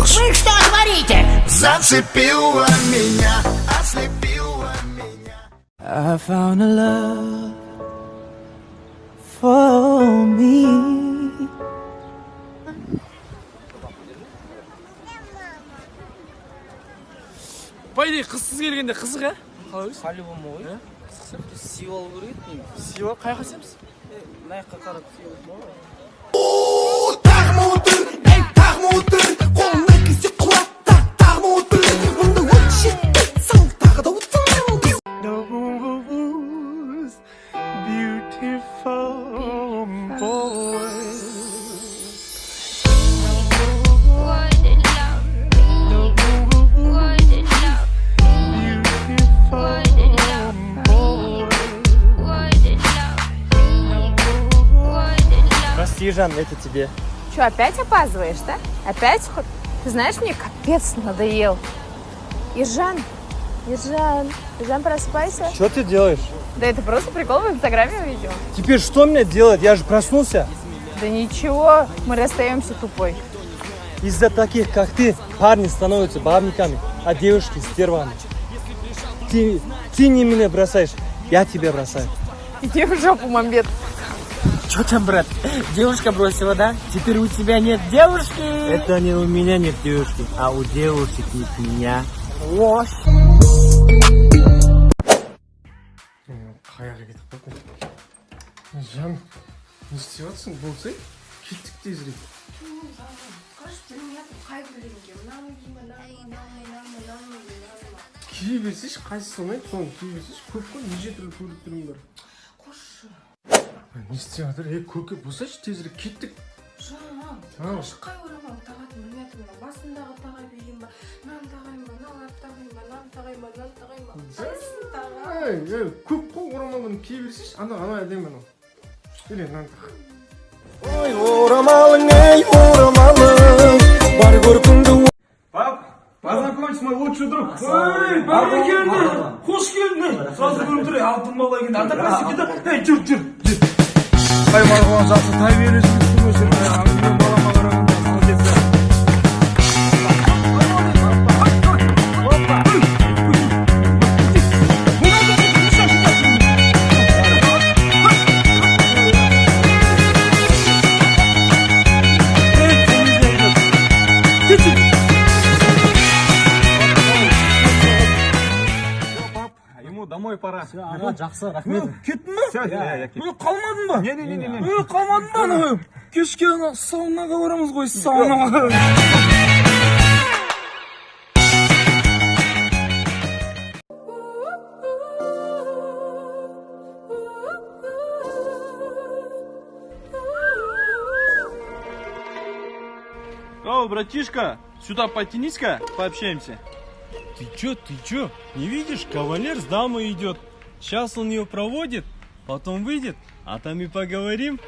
Вы что творите? Зацепила меня, ослепила меня. I found a love for me. По идее, қызсыз келгенде қызық, ә? Қалай ойлайсың? По-любому ғой. Қызық сүйіп алу керек еді. Сыйла, қай жаққа сүйеміз? Мына жаққа қарап сүйіп алу. Тағма отыр, қолына кесе құлатта. Тағма отыр, мұнда от жетті, сал тағы да отыр. Beautiful boy. Прости, Жан, это тебе. Че, опять опаздываешь, да? Опять? Ты знаешь, мне капец надоел. Ержан, просыпайся. Что ты делаешь? Да это просто прикол в Инстаграме увидел. Теперь что мне делать? Я же проснулся. Да ничего, мы расстаемся тупой. Из-за таких, как ты, парни становятся бабниками, а девушки стервами. Ты не меня бросаешь, я тебя бросаю. Иди в жопу, мамбет. Что там, брат? Девушка бросила, да? Теперь у тебя нет девушки? Это не у меня нет девушки, а у девушек нет меня. Ложь. Қаяққа кетіп қалдың? Жан, не істеп жатсың? Болсай, кеттік тезірек. Кие берсейші, қайсысы ұнайды, соны кие берсейші. Көп қой, неше түрлі көйлектерің бар. Қошы. Не істеп жатыр? Көке, болсайшы, тезірек кеттік. Жан, қай орамал тағатын білмедім. Басындағы тағай берейін ба, нан тағайын ба, нан тағайын ба, нан тағайын ба, нан тағайын ба. Қайсын тағайын? Көп қой орамалын кие берсейші. Ана әдемі анау. Келе, нан тағай. Ой, орамалың, ей, орамалың, бар көркіңді. Пап, познакомься, мой лучший друг. Ой, бәрекелді, қош келдің. Сразу көріп тұр, алтын бала екен. Ата красивый, да? Ей, жүр. Қай марғуан жақсы тәрбиелесін өсіп, мен балама қарағанда молодец. Домой пора. Аға, жақсы, рахмет. Кеттің ба? Қалмадың ба? Не. Қалмадың ба? Ана кешке саунаға барамыз ғой, саунаға. О, братишка, сюда потянись-ка, пообщаемся. Ты чё? Не видишь, кавалер с дамой идет. Сейчас он ее проводит, потом выйдет, а там и поговорим.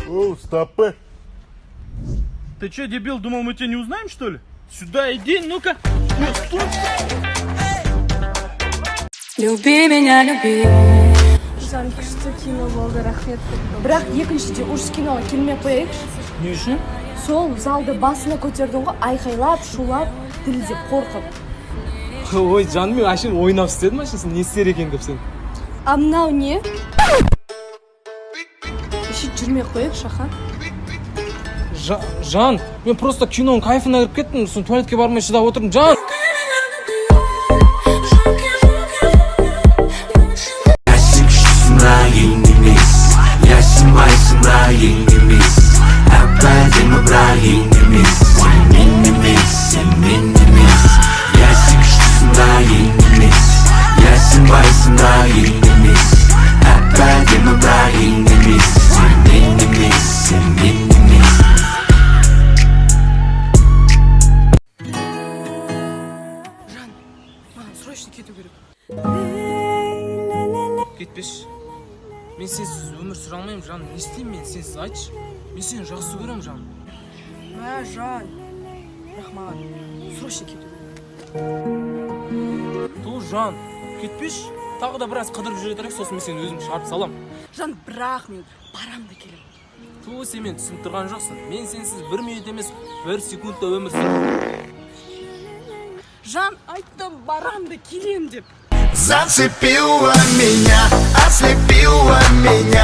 О, стопы. Ты чё, дебил, думал, мы тебя не узнаем, что ли? Сюда иди, ну-ка. Люби меня, люби. Жан, күшті кино болды, рахмет. Бірақ екіншіде ұрыс киноға келмей қояйықшы. Не үшін? Сол залды басына көтердің ғой, айқайлап, шулап, дірілдеп, қорқып. Ой, жаным, мен әшейін ойнап істедім, әшейін не істер екен деп сен. А мынау не? Ешет жүрмей қояйықшы, аха. Жан, мен просто киноның кайфына кіріп кеттім, сосын туалетке бармай шыдап отырдым. Жан! Ясың күштісіңда еңгемес, ясың байсыңда еңгемес, әп-әдемі бірақ еңгемес, сен мен емес. Ясың күштісіңда еңгемес, ясың байсыңда еңгемес, әп-әдемі бірақ еңгемес, сен мен емес. Срочно кету керек. Кетпеші. Мен сенсіз өмір сүре алмаймын, Жан. Не істеймін мен сенсіз, айтшы. Мен сені жақсы көремін, Жан. Жан, рахмат, срочно кету. Ту Жан, кетпеш, тағы да біраз қыдырып жүре тұрайық, сосын мен сені өзім шығарып салам. Жан, бірақ мен барам да келем. Ту сен мен түсініп тұрған жоқсың. Мен сенсіз 1 минут емес, 1 секунд та өмір сүрем. Жан, айттым барам да келем деп. Зацепила меня, ослепила меня.